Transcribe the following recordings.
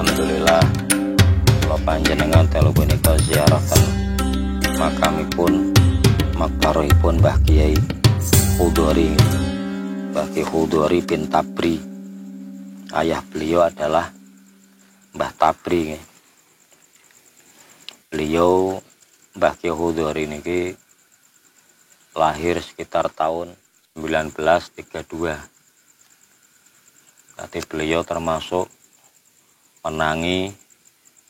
Alhamdulillah kula panjenengan telu punika ziarahan makamipun makbarohipun Mbah Kiai Khudori. Mbah Kiai Khudori bin Tabri, ayah beliau adalah Mbah Tabri. Beliau Mbah Kiai Khudori niki lahir sekitar tahun 1932. Tapi beliau termasuk menangi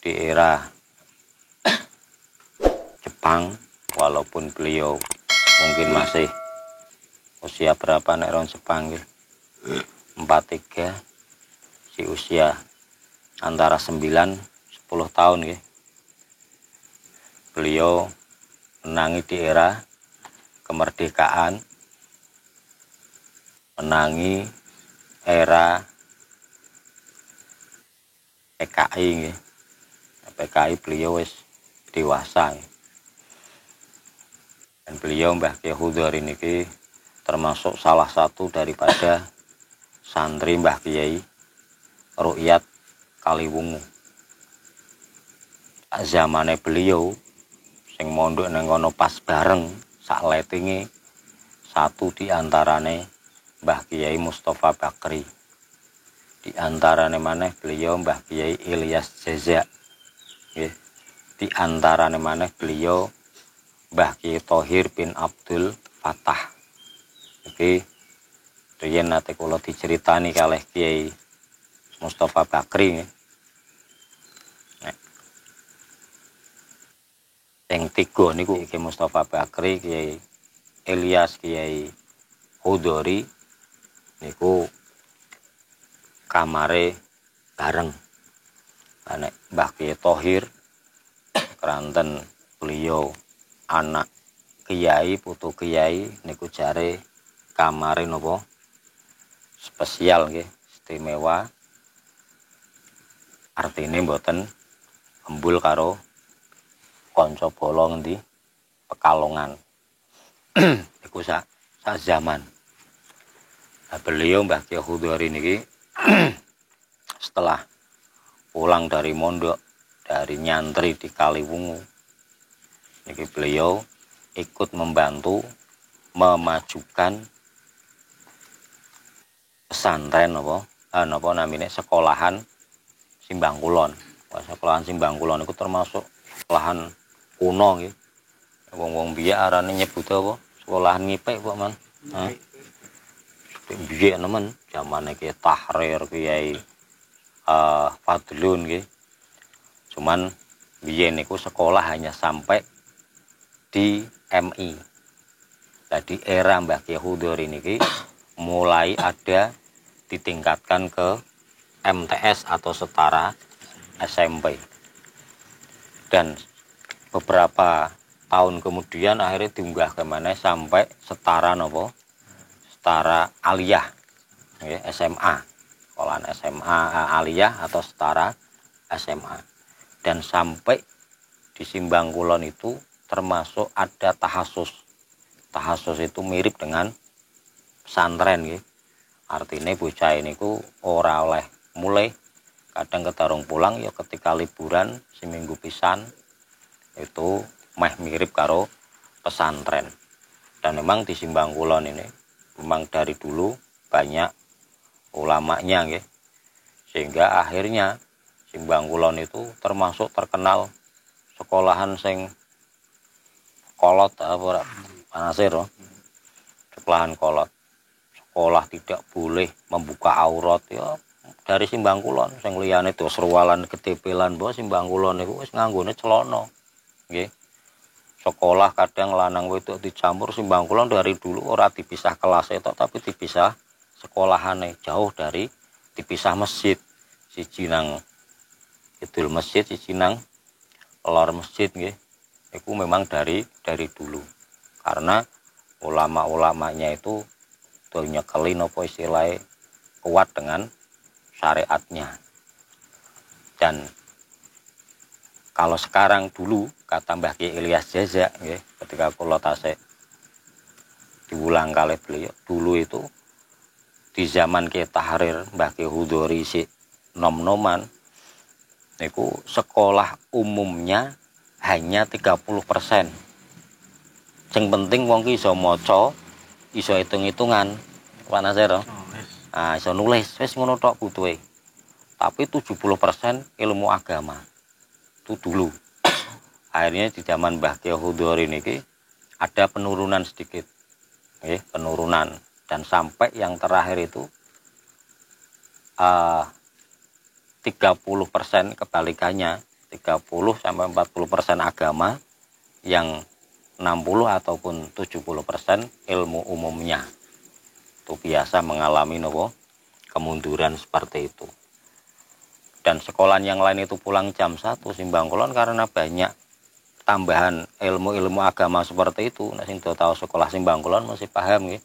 di era Jepang, walaupun beliau mungkin masih usia berapa nek ron Jepang nggih? 43, si usia antara 9-10 tahun nggih. Beliau menangi di era kemerdekaan, menangi era PKI nggih. PKI beliau wis dewasa nggih. Dan beliau Mbah Kiai Khudori niki termasuk salah satu daripada santri Mbah Kiai Rukyat Kaliwungu. Zamane beliau sing mondok nang kono pas bareng sak letinge satu di antarane Mbah Kiai Mustafa Bakri. Di antarane maneh beliau Mbah Kiai Ilyas Jaza. Nggih. Di antarane maneh beliau Mbah Kiai Thohir bin Abdul Fattah. Iki riyen nate kula diceritani kalih Kiai Mustafa Bakri nggih. Nek sing tiga niku Kiai Mustafa Bakri, Kiai Ilyas, Kiai Khudori niku kamare bareng. Nek Mbah Kiai Thohir keranten beliau anak kiai, putu kiai niku jare kamare napa spesial nggih, istimewa. Artine mboten embul karo kanca bala ngendi Pekalongan. Iku sak zaman. Nah, beliau Mbah Kiai Khudori niki setelah pulang dari mondok, dari nyantri di Kaliwungu, niki beliau ikut membantu memajukan pesantren napa namine sekolahan Simbang Kulon. Sekolahan Simbang Kulon itu termasuk sekolahan kuno nggih. Wong-wong biyen arane nyebut apa? Sekolahan ngipik kok, Man. Heeh. Biyen nemen zamane Kiai Tahrir, Kiai Fadlun nggih. Cuman biyen niku sekolah hanya sampai di MI. Jadi era Mbah Kiai Khudori niki mulai ada ditingkatkan ke MTS atau setara SMP. Dan beberapa tahun kemudian akhirnya diunggah ke mana sampai setara nopo? Setara aliyah, ya, SMA, sekolahan SMA aliyah atau setara SMA. Dan sampai di Simbang Kulon itu termasuk ada tahasus. Tahasus itu mirip dengan pesantren, ya. Artinya bocah ini ku ora oleh mulai, kadang ketarung pulang ya ketika liburan seminggu pisan itu meh mirip karo pesantren. Dan memang di Simbang Kulon ini memang dari dulu banyak ulamanya nggih. Sehingga akhirnya Simbang Kulon itu termasuk terkenal sekolahan sing kolot apa Panasir, sekolahan kolot. Sekolah tidak boleh membuka aurat ya dari Simbang Kulon. Sing liyane do serwalan ketepelan mbok Simbang Kulon niku wis nganggone celana. Nggih. Sekolah kadang lanang wedok dicampur. Simbang Kulon dari dulu ora dipisah kelas itu tapi dipisah sekolahane, jauh dari dipisah masjid. Siji nang kidul masjid, siji nang lor masjid nggih. Iku memang dari dulu. Karena ulama-ulamanya itu do nyekeli napa istilahnya kuat dengan syariatnya. Dan kalau sekarang dulu kata Mbah Kiai Ilyas Jaza nggih, ketika kula tasik diulang kali beliau dulu itu di zaman Kiai Tahrir Mbah Kiai Khudori si nom-noman niku sekolah umumnya hanya 30%. Sing penting wong ki iso maca, iso hitung-hitungan. Pak Nasir. Ah, iso nulis, wis ngono tok butuhe. Tapi 70% ilmu agama. Itu dulu. Akhirnya di zaman Mbah Kiai Hudori niki ada penurunan sedikit. Penurunan, dan sampai yang terakhir itu 30% kebalikannya, 30 sampai 40% agama, yang 60 ataupun 70% ilmu umumnya. Itu biasa mengalami kemunduran seperti itu. Dan sekolah yang lain itu pulang jam 1 Simbang Kulon karena banyak tambahan ilmu-ilmu agama seperti itu. Nah, sing tahu sekolah Simbang Kulon masih paham nggih.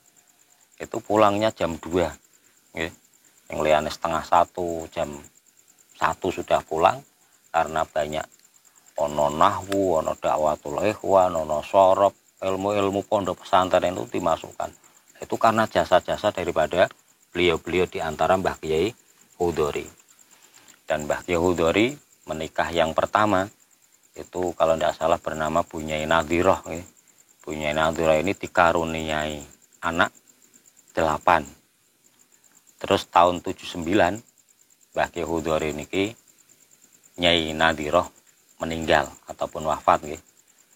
Itu pulangnya jam 2 nggih. Yang liyane setengah 1, jam 1 sudah pulang karena banyak ono nahwu, ono dakwatul ikhwan, ono sorop, ilmu-ilmu pondok pesantren itu dimasukkan. Itu karena jasa-jasa daripada beliau-beliau di antara Mbah Kiai Hudori. Dan Mbah Kiai Hudori menikah yang pertama itu kalau tidak salah bernama Bunyai Nadhiroh. Bunyai Nadhiroh ini dikaruniai anak 8. Terus tahun 79 Mbah Kiai Hudori niki Nyai Nadhiroh meninggal ataupun wafat nggih.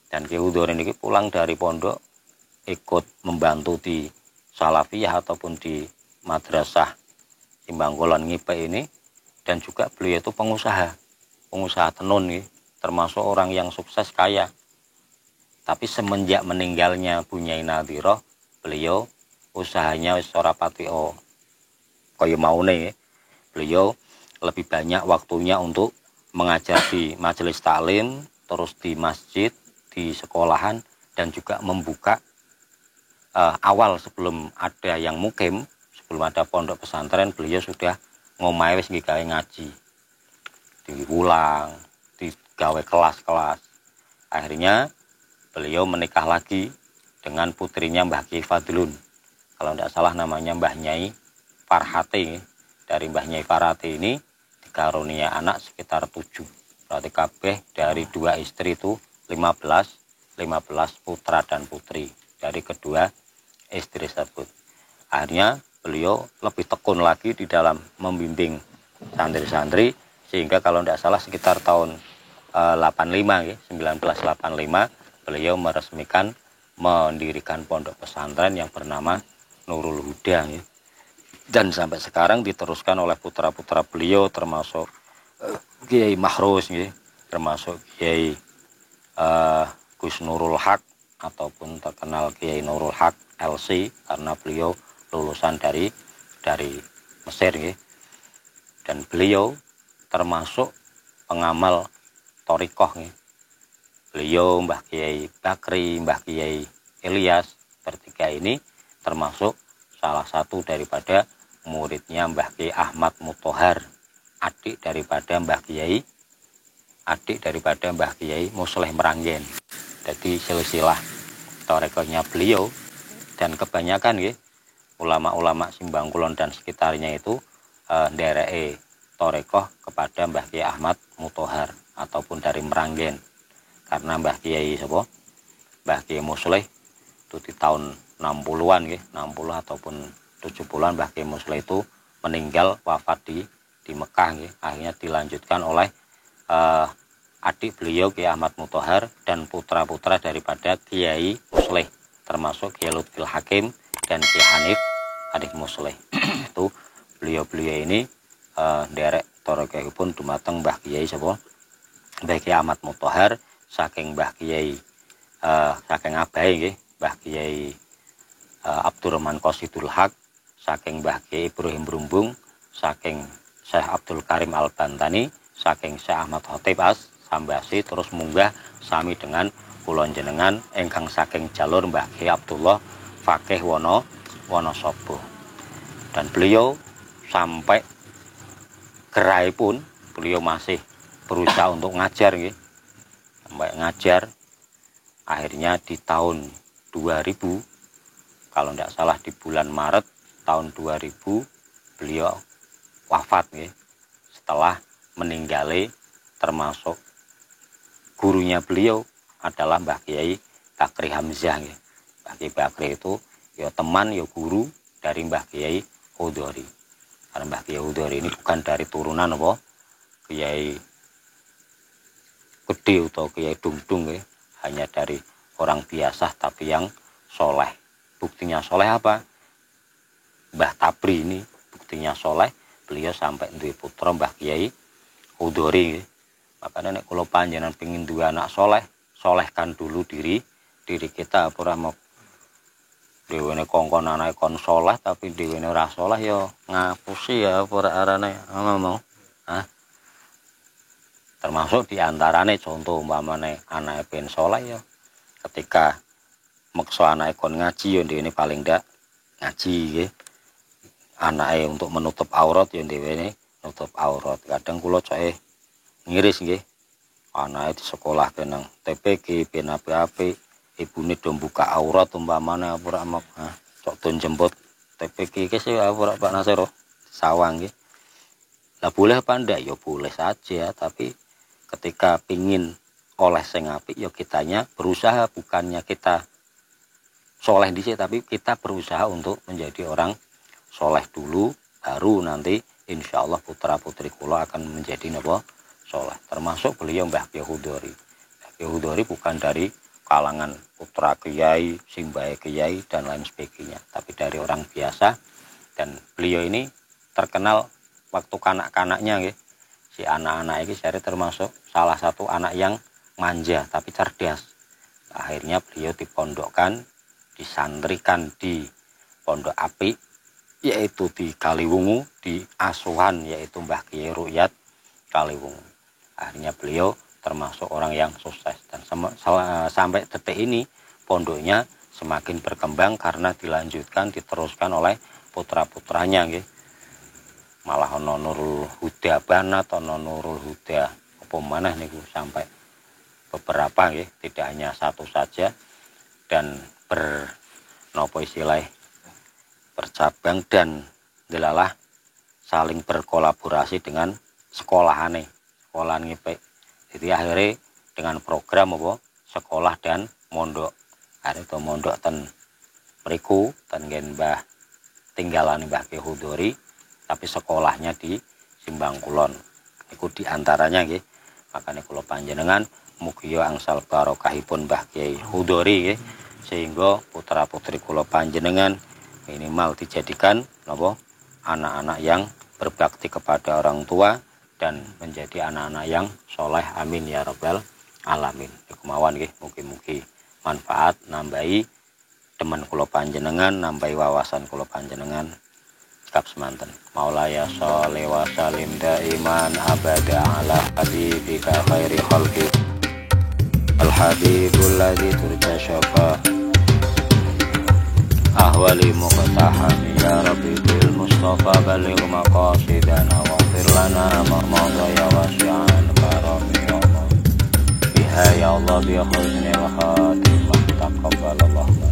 Dan Kiai Hudori niki pulang dari pondok ikut membantu di Salafiyah ataupun di Madrasah Simbang Kulon Ngipe ini, dan juga beliau itu pengusaha tenun nih, termasuk orang yang sukses kaya. Tapi semenjak meninggalnya Bunyai Nadhiroh, beliau usahanya wis ora pati kaya maune. Beliau lebih banyak waktunya untuk mengajar di majelis taklim, terus di masjid, di sekolahan, dan juga membuka awal sebelum ada yang mukim, sebelum ada pondok pesantren, beliau sudah ngomahe wis gawe ngaji. Diulang, digawe kelas-kelas. Akhirnya beliau menikah lagi dengan putrinya Mbah Kiai Fadlun. Kalau tidak salah namanya Mbah Nyai Farhati. Dari Mbah Nyai Farhati ini dikarunia anak sekitar 7. Berarti kabeh dari 2 istri itu 15 putra dan putri dari kedua istri tersebut. Akhirnya beliau lebih tekun lagi di dalam membimbing santri-santri, sehingga kalau tidak salah sekitar tahun 1985 beliau meresmikan mendirikan pondok pesantren yang bernama Nurul Huda. Dan sampai sekarang diteruskan oleh putra-putra beliau, termasuk Kiai Mahrus, termasuk Kiai Gus Nurul Haq ataupun terkenal Kiai Nurul Haq LC, karena beliau lulusan dari Mesir, dan beliau termasuk pengamal thorikoh. Beliau, Mbah Kiai Bakri, Mbah Kiai Ilyas, bertiga ini termasuk salah satu daripada muridnya Mbah Kiai Ahmad Muthohar, adik daripada Mbah Kiai Musleh Meranggen. Jadi silsilah thorikohnya beliau, dan kebanyakan ulama-ulama Simbang Kulon dan sekitarnya itu ndereke thorikoh kepada Mbah Kiai Ahmad Muthohar ataupun dari Meranggen. Karena Mbah Kiai Musleh itu di tahun 60-an 60 ataupun 70-an Mbah Kiai Musleh itu meninggal wafat di Mekah. Akhirnya dilanjutkan oleh adik beliau Kiai Ahmad Muthohar dan putra-putra daripada Kiai Musleh, termasuk Kiai Lutfil Hakim dan Kiai Hanif adik Musleh. Itu beliau-beliau ini derek thorikohipun dumateng Mbah Kiai Mbah Kiai Ahmad Muthohar, saking Mbah Kiai saking abahe Mbah Kiai Abdurrahman Qasidul Haq, saking Mbah Kiai Ibrahim Brumbung, saking Syekh Abdul Karim Al-Bantani, saking Syekh Ahmad Khotib As-Sambasi, terus munggah sami dengan kula jenengan ingkang saking jalur Mbah Kiai Abdullah Fakih Wonosobo. Dan beliau sampai gerai pun beliau masih berusaha untuk ngajar, sampai ngajar. Akhirnya di tahun 2000, kalau tidak salah di bulan Maret tahun 2000, beliau wafat setelah meninggali termasuk gurunya beliau adalah Mbah Kiai Bakri Hamzah. Mbah Kiai Bakri itu ya teman ya guru dari Mbah Kiai Hudori. Karena Mbah Kiai Hudori ini bukan dari turunan apa Kiai gede atau Kiai Dung-dung ya. Hanya dari orang biasa tapi yang soleh. Buktinya soleh apa? Mbah Tabri ini buktinya soleh. Beliau sampai duwe putra Mbah Kiai Hudori. Makanya nek kula panjenengan pengin duwe anak soleh, solehkan dulu diri kita. Ora mau dhewene kongkon anake kon soleh tapi dhewene ora soleh ya ngapusi ya ora arane ngomong. Termasuk diantarane contoh umpamane anake ben soleh ya ketika maksa anake kon ngaji ya dhewene paling ndak ngaji nggih. Anake untuk menutup aurat ya dhewene nutup aurat. Kadang kula coke ngiris nggih. Anake di sekolah kenang TPG ben apik-apik, ibune do buka aurat umpamane ora mak cok don jemput TPG iki sih ora Pak Nasiro sawang nggih. Lah boleh apa ndak ya boleh saja, tapi ketika pingin oleh sing apik ya kitanya berusaha, bukannya kita soleh dhisik tapi kita berusaha untuk menjadi orang soleh dulu, baru nanti insya Allah putra putri kula akan menjadi napa soleh. Termasuk beliau Mbah Kiai Hudori. Mbah Kiai Hudori bukan dari kalangan putra kiai, simbahe kiai dan lain sebagainya, tapi dari orang biasa. Dan beliau ini terkenal waktu kanak-kanaknya nggih. Si anak-anak ini saya termasuk salah satu anak yang manja tapi cerdas. Akhirnya beliau dipondokkan, disantrikan di pondok apik, yaitu di Kaliwungu, di asuhan yaitu Mbah Kiai Rukyat Kaliwungu. Akhirnya beliau termasuk orang yang sukses, dan sampai detik ini pondoknya semakin berkembang karena dilanjutkan, diteruskan oleh putra-putranya nggih. Malah ana Nurul Huda Banat, ana Nurul Huda apa maneh niku sampai beberapa nggih, tidak hanya satu saja, dan bercabang dan delalah saling berkolaborasi dengan sekolahan ngipik. Jadi akhirnya dengan program apa sekolah dan mondok. Hari itu mondok ten mriku ten ngen Mbah tinggalan Mbah Kiai Hudori, tapi sekolahnya di Simbang Kulon. Iku diantaranya nggih. Makanya kula panjenengan mugi angsal barokahipun Mbah Kiai Hudori nggih, sehingga putra putri kula panjenengan minimal dijadikan napa anak-anak yang berbakti kepada orang tua dan menjadi anak-anak yang soleh. Amin ya rabbal alamin. Kemauan nggih, mugi-mugi manfaat, nambahi teman kula panjenengan, nambahi wawasan kula panjenengan. Kap semanten. Maulaya sholli wa salim daiman abada ala habibika khairi khalqi al habibul ladzi turja syafa ahwali muqtahami ya rabbi bil mustafa baligh maqasidana wa fir lana ma madaya wasi'an karami ya Allah biha ya Allah bi husni wa khatimah taqabbalallahu